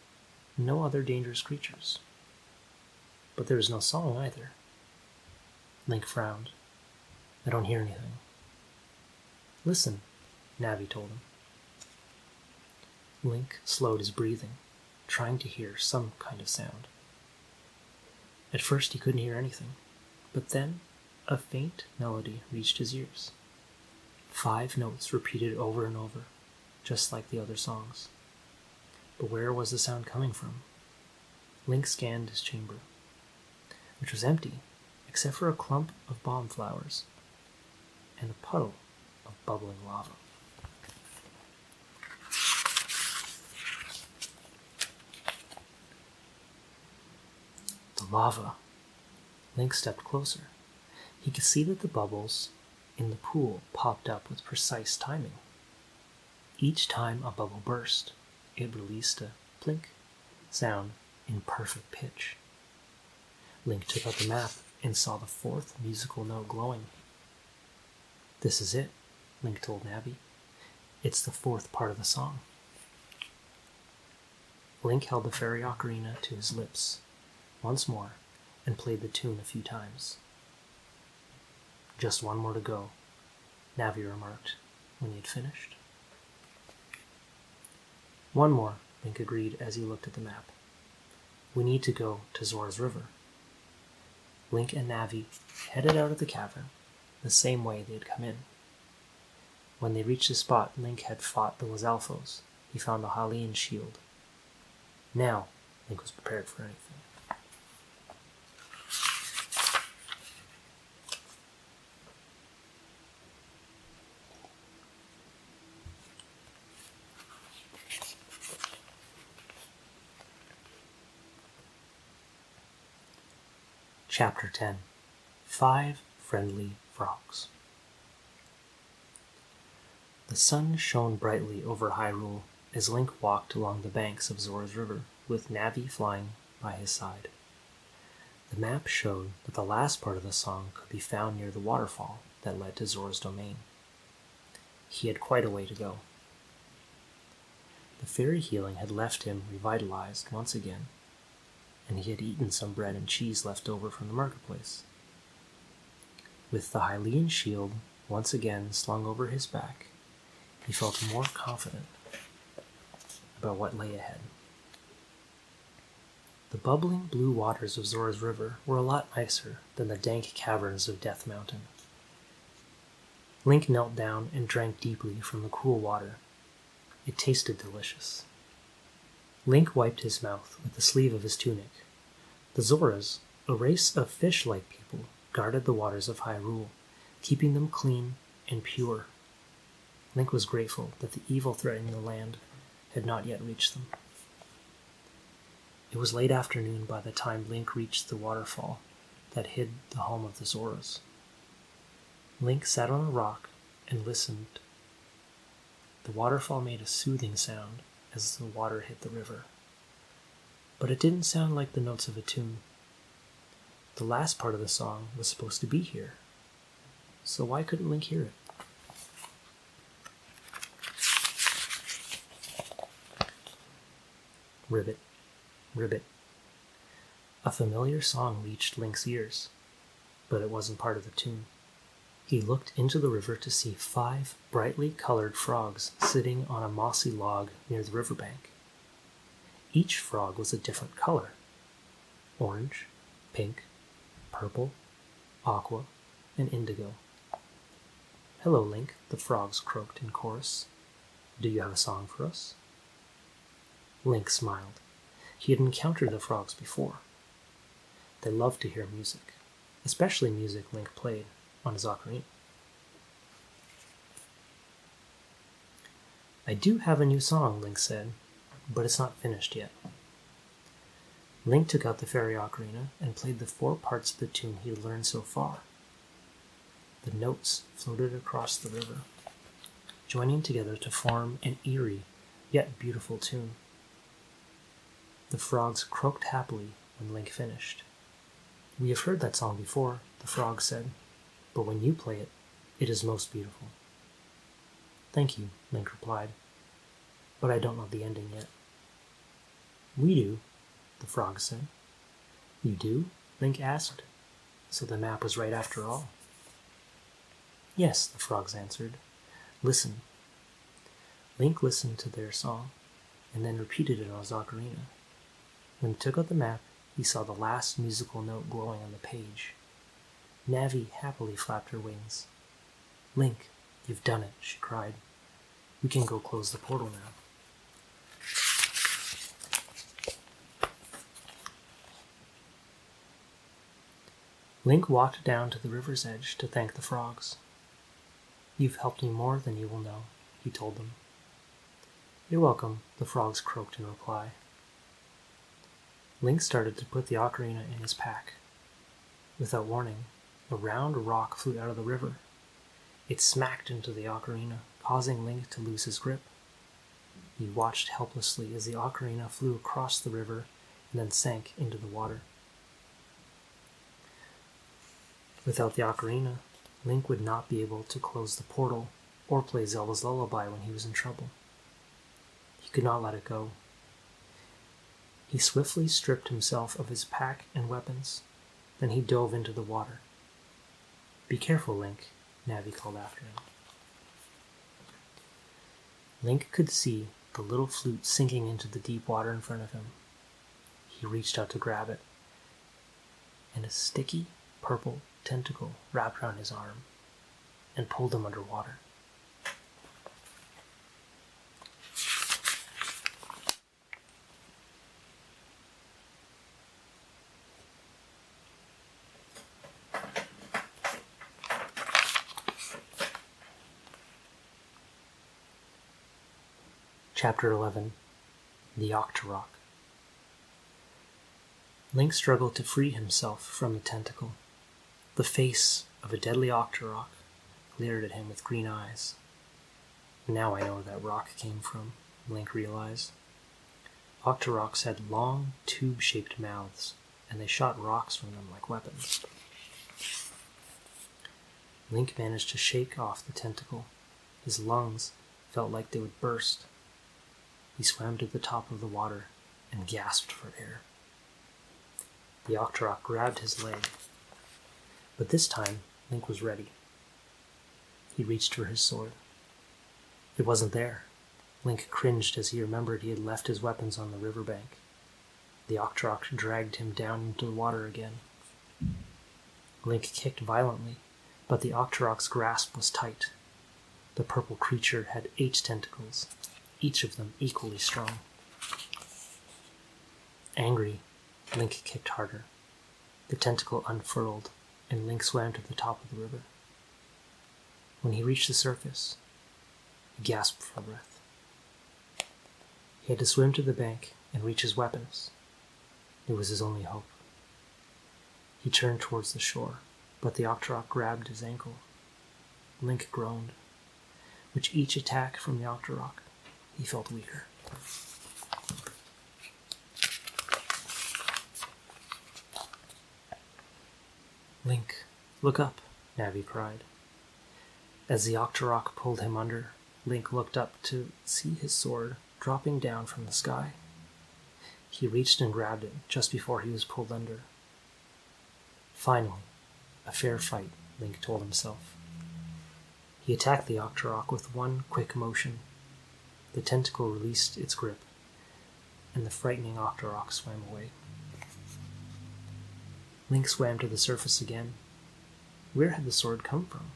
Speaker 1: no other dangerous creatures. But there was no song either. Link frowned. "I don't hear anything." "Listen," Navi told him. Link slowed his breathing, trying to hear some kind of sound. At first he couldn't hear anything, but then a faint melody reached his ears. 5 notes repeated over and over, just like the other songs. But where was the sound coming from? Link scanned his chamber, which was empty except for a clump of bomb flowers and a puddle of bubbling lava. The lava. Link stepped closer. He could see that the bubbles in the pool popped up with precise timing. Each time a bubble burst, it released a plink sound in perfect pitch. Link took out the map and saw the 4th musical note glowing. "This is it," Link told Navi. "It's the 4th part of the song." Link held the fairy ocarina to his lips once more and played the tune a few times. "Just one more to go," Navi remarked when he had finished. "One more," Link agreed as he looked at the map. "We need to go to Zora's River." Link and Navi headed out of the cavern the same way they had come in. When they reached the spot Link had fought the Lizalfos, he found the Hylian shield. Now Link was prepared for anything. Chapter 10. 5 Friendly Frogs. The sun shone brightly over Hyrule as Link walked along the banks of Zora's River, with Navi flying by his side. The map showed that the last part of the song could be found near the waterfall that led to Zora's domain. He had quite a way to go. The fairy healing had left him revitalized once again, and he had eaten some bread and cheese left over from the marketplace. With the Hylian shield once again slung over his back, he felt more confident about what lay ahead. The bubbling blue waters of Zora's River were a lot nicer than the dank caverns of Death Mountain. Link knelt down and drank deeply from the cool water. It tasted delicious. Link wiped his mouth with the sleeve of his tunic. The Zoras, a race of fish-like people, guarded the waters of Hyrule, keeping them clean and pure. Link was grateful that the evil threatening the land had not yet reached them. It was late afternoon by the time Link reached the waterfall that hid the home of the Zoras. Link sat on a rock and listened. The waterfall made a soothing sound as the water hit the river, but it didn't sound like the notes of a tune. The last part of the song was supposed to be here, so why couldn't Link hear it? Ribbit, ribbit. A familiar song reached Link's ears, but it wasn't part of the tune. He looked into the river to see 5 brightly colored frogs sitting on a mossy log near the riverbank. Each frog was a different color: orange, pink, purple, aqua, and indigo. "Hello, Link," the frogs croaked in chorus. "Do you have a song for us?" Link smiled. He had encountered the frogs before. They loved to hear music, especially music Link played on his ocarina. "I do have a new song," Link said, "but it's not finished yet." Link took out the fairy ocarina and played the 4 parts of the tune he had learned so far. The notes floated across the river, joining together to form an eerie yet beautiful tune. The frogs croaked happily when Link finished. "We have heard that song before," the frogs said, "but when you play it, it is most beautiful." "Thank you," Link replied, "but I don't know the ending yet." "We do," the frogs said. "You do?" Link asked. So the map was right after all. "Yes," the frogs answered. "Listen." Link listened to their song, and then repeated it on his ocarina. When he took out the map, he saw the last musical note glowing on the page. Navi happily flapped her wings. "Link, you've done it," she cried. "We can go close the portal now." Link walked down to the river's edge to thank the frogs. "You've helped me more than you will know," he told them. "You're welcome," the frogs croaked in reply. Link started to put the ocarina in his pack. Without warning, a round rock flew out of the river. It smacked into the ocarina, causing Link to lose his grip. He watched helplessly as the ocarina flew across the river and then sank into the water. Without the ocarina, Link would not be able to close the portal or play Zelda's lullaby when he was in trouble. He could not let it go. He swiftly stripped himself of his pack and weapons. Then he dove into the water. "Be careful, Link," Navi called after him. Link could see the little flute sinking into the deep water in front of him. He reached out to grab it, and a sticky purple tentacle wrapped around his arm and pulled him underwater. Chapter 11. The Octorok. Link struggled to free himself from the tentacle. The face of a deadly Octorok glared at him with green eyes. "Now I know where that rock came from," Link realized. Octoroks had long, tube-shaped mouths, and they shot rocks from them like weapons. Link managed to shake off the tentacle. His lungs felt like they would burst. He swam to the top of the water and gasped for air. The Octorok grabbed his leg, but this time Link was ready. He reached for his sword. It wasn't there. Link cringed as he remembered he had left his weapons on the riverbank. The Octorok dragged him down into the water again. Link kicked violently, but the Octorok's grasp was tight. The purple creature had 8 tentacles, each of them equally strong. Angry, Link kicked harder. The tentacle unfurled, and Link swam to the top of the river. When he reached the surface, he gasped for breath. He had to swim to the bank and reach his weapons. It was his only hope. He turned towards the shore, but the Octorok grabbed his ankle. Link groaned. With each attack from the Octorok, he felt weaker. Link, look up, Navi cried. As the Octorok pulled him under, Link looked up to see his sword dropping down from the sky. He reached and grabbed it just before he was pulled under. Finally, a fair fight, Link told himself. He attacked the Octorok with one quick motion. The tentacle released its grip, and the frightening Octorok swam away. Link swam to the surface again. Where had the sword come from?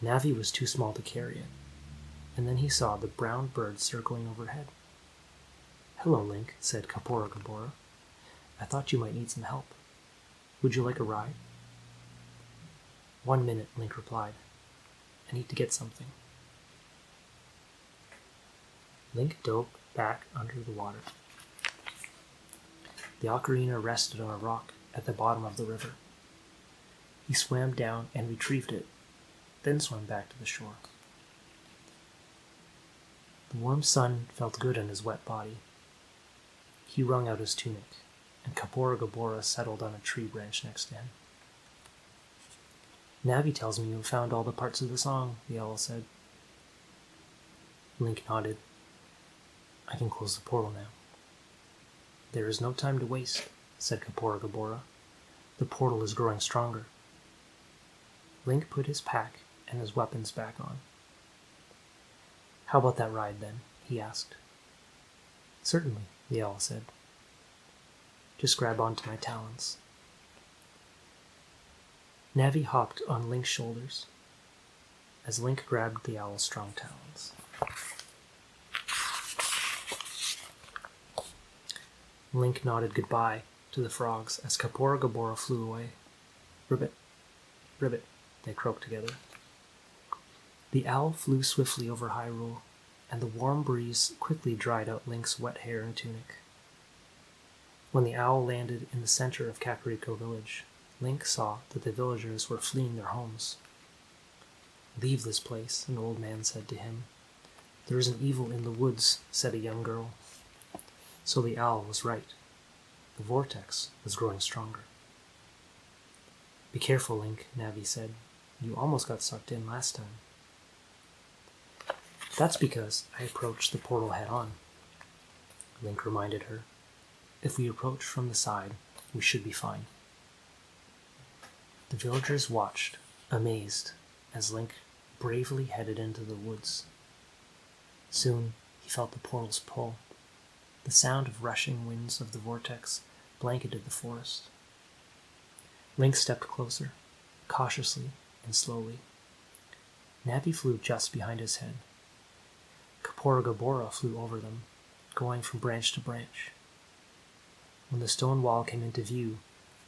Speaker 1: Navi was too small to carry it, and then he saw the brown bird circling overhead. "Hello, Link," said Kapora Gabora. "I thought you might need some help. Would you like a ride?" "1 minute," Link replied. "I need to get something." Link dove back under the water. The ocarina rested on a rock at the bottom of the river. He swam down and retrieved it, then swam back to the shore. The warm sun felt good on his wet body. He wrung out his tunic, and Kapora Gabora settled on a tree branch next to him. "Navi tells me you have found all the parts of the song," the owl said. Link nodded. "I can close the portal now." "There is no time to waste," said Kapora Gabora. "The portal is growing stronger." Link put his pack and his weapons back on. "How about that ride, then?" he asked. "Certainly," the owl said. "Just grab onto my talons." Navi hopped on Link's shoulders as Link grabbed the owl's strong talons. Link nodded goodbye to the frogs as Kapora Gabora flew away. "Ribbit, ribbit," they croaked together. The owl flew swiftly over Hyrule, and the warm breeze quickly dried out Link's wet hair and tunic. When the owl landed in the center of Kakariko village, Link saw that the villagers were fleeing their homes. "Leave this place," an old man said to him. "There is an evil in the woods," said a young girl. So the owl was right. The vortex was growing stronger. "Be careful, Link," Navi said. "You almost got sucked in last time." "That's because I approached the portal head-on," Link reminded her. "If we approach from the side, we should be fine." The villagers watched, amazed, as Link bravely headed into the woods. Soon he felt the portal's pull. The sound of rushing winds of the vortex blanketed the forest. Link stepped closer, cautiously and slowly. Navi flew just behind his head. Kapora Gabora flew over them, going from branch to branch. When the stone wall came into view,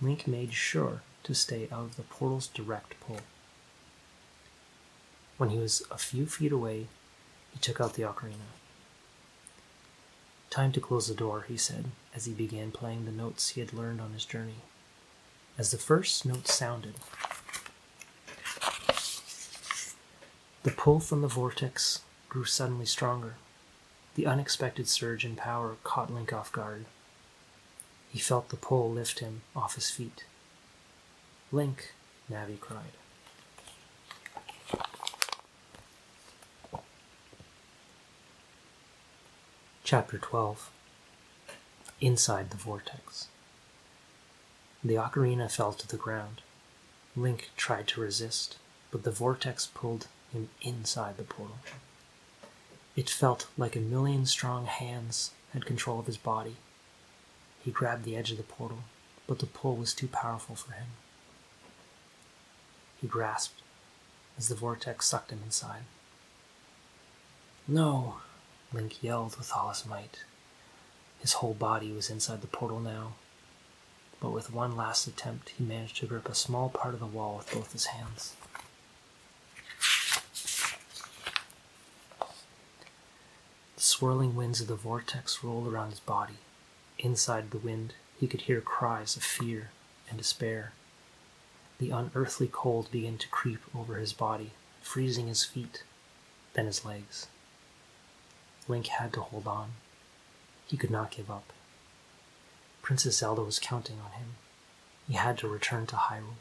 Speaker 1: Link made sure to stay out of the portal's direct pull. When he was a few feet away, he took out the ocarina. "Time to close the door," he said, as he began playing the notes he had learned on his journey. As the first note sounded, the pull from the vortex grew suddenly stronger. The unexpected surge in power caught Link off guard. He felt the pull lift him off his feet. "Link," Navi cried. Chapter 12. Inside the Vortex. The ocarina fell to the ground. Link tried to resist, but the vortex pulled him inside the portal. It felt like 1,000,000 strong hands had control of his body. He grabbed the edge of the portal, but the pull was too powerful for him. He grasped as the vortex sucked him inside. "No!" Link yelled with all his might. His whole body was inside the portal now, but with one last attempt he managed to grip a small part of the wall with both his hands. The swirling winds of the vortex rolled around his body. Inside the wind, he could hear cries of fear and despair. The unearthly cold began to creep over his body, freezing his feet, then his legs. Link had to hold on. He could not give up. Princess Zelda was counting on him. He had to return to Hyrule.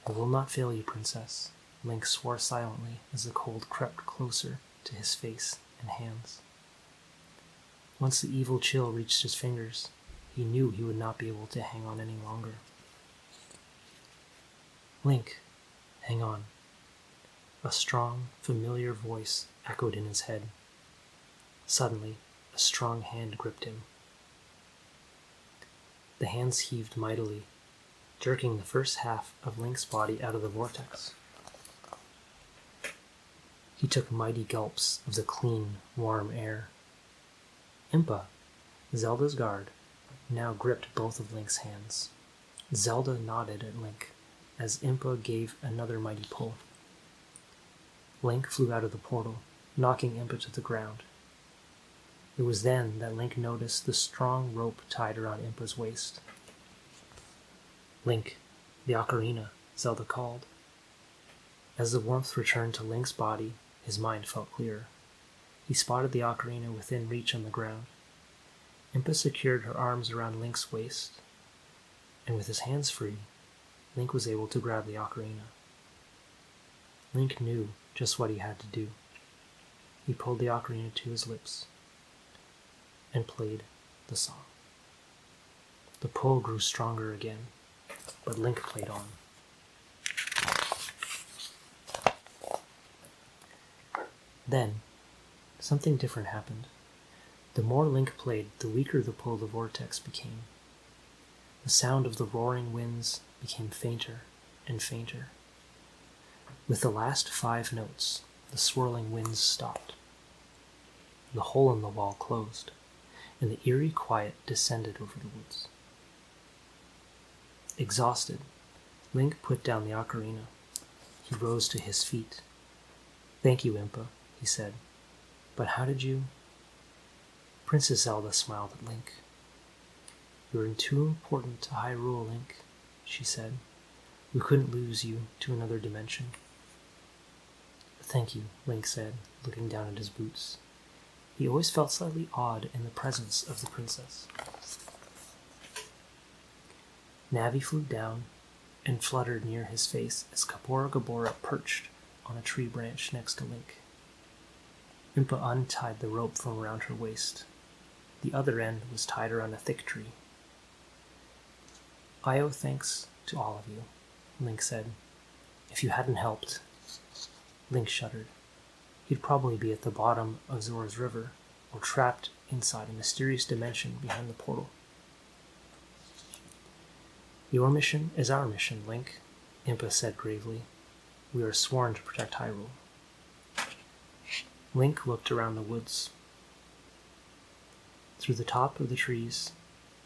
Speaker 1: "I will not fail you, Princess," Link swore silently as the cold crept closer to his face and hands. Once the evil chill reached his fingers, he knew he would not be able to hang on any longer. "Link, hang on." A strong, familiar voice echoed in his head. Suddenly, a strong hand gripped him. The hands heaved mightily, jerking the first half of Link's body out of the vortex. He took mighty gulps of the clean, warm air. Impa, Zelda's guard, now gripped both of Link's hands. Zelda nodded at Link as Impa gave another mighty pull. Link flew out of the portal, knocking Impa to the ground. It was then that Link noticed the strong rope tied around Impa's waist. "Link, the ocarina," Zelda called. As the warmth returned to Link's body, his mind felt clearer. He spotted the ocarina within reach on the ground. Impa secured her arms around Link's waist, and with his hands free, Link was able to grab the ocarina. Link knew just what he had to do. He pulled the ocarina to his lips and played the song. The pull grew stronger again, but Link played on. Then, something different happened. The more Link played, the weaker the pull of the vortex became. The sound of the roaring winds became fainter and fainter. With the last 5 notes, the swirling winds stopped. The hole in the wall closed, and the eerie quiet descended over the woods. Exhausted, Link put down the ocarina. He rose to his feet. "Thank you, Impa," he said. "But how did you—" Princess Zelda smiled at Link. "You're too important to Hyrule, Link," she said. "We couldn't lose you to another dimension." "Thank you," Link said, looking down at his boots. He always felt slightly odd in the presence of the princess. Navi flew down and fluttered near his face as Kapora Gabora perched on a tree branch next to Link. Impa untied the rope from around her waist. The other end was tied around a thick tree. "I owe thanks to all of you," Link said. "If you hadn't helped—" Link shuddered. He'd probably be at the bottom of Zora's River, or trapped inside a mysterious dimension behind the portal. "Your mission is our mission, Link," Impa said gravely. "We are sworn to protect Hyrule." Link looked around the woods. Through the top of the trees,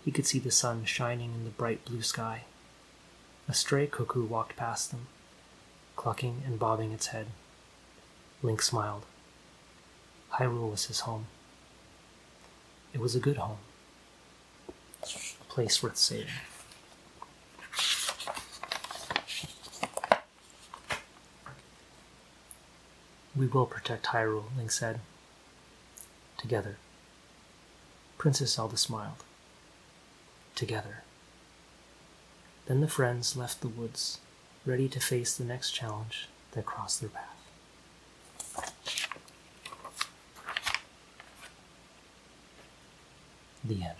Speaker 1: he could see the sun shining in the bright blue sky. A stray cuckoo walked past them, clucking and bobbing its head. Link smiled. Hyrule was his home. It was a good home. A place worth saving. "We will protect Hyrule," Link said. "Together." Princess Zelda smiled. "Together." Then the friends left the woods, ready to face the next challenge that crossed their path. The end.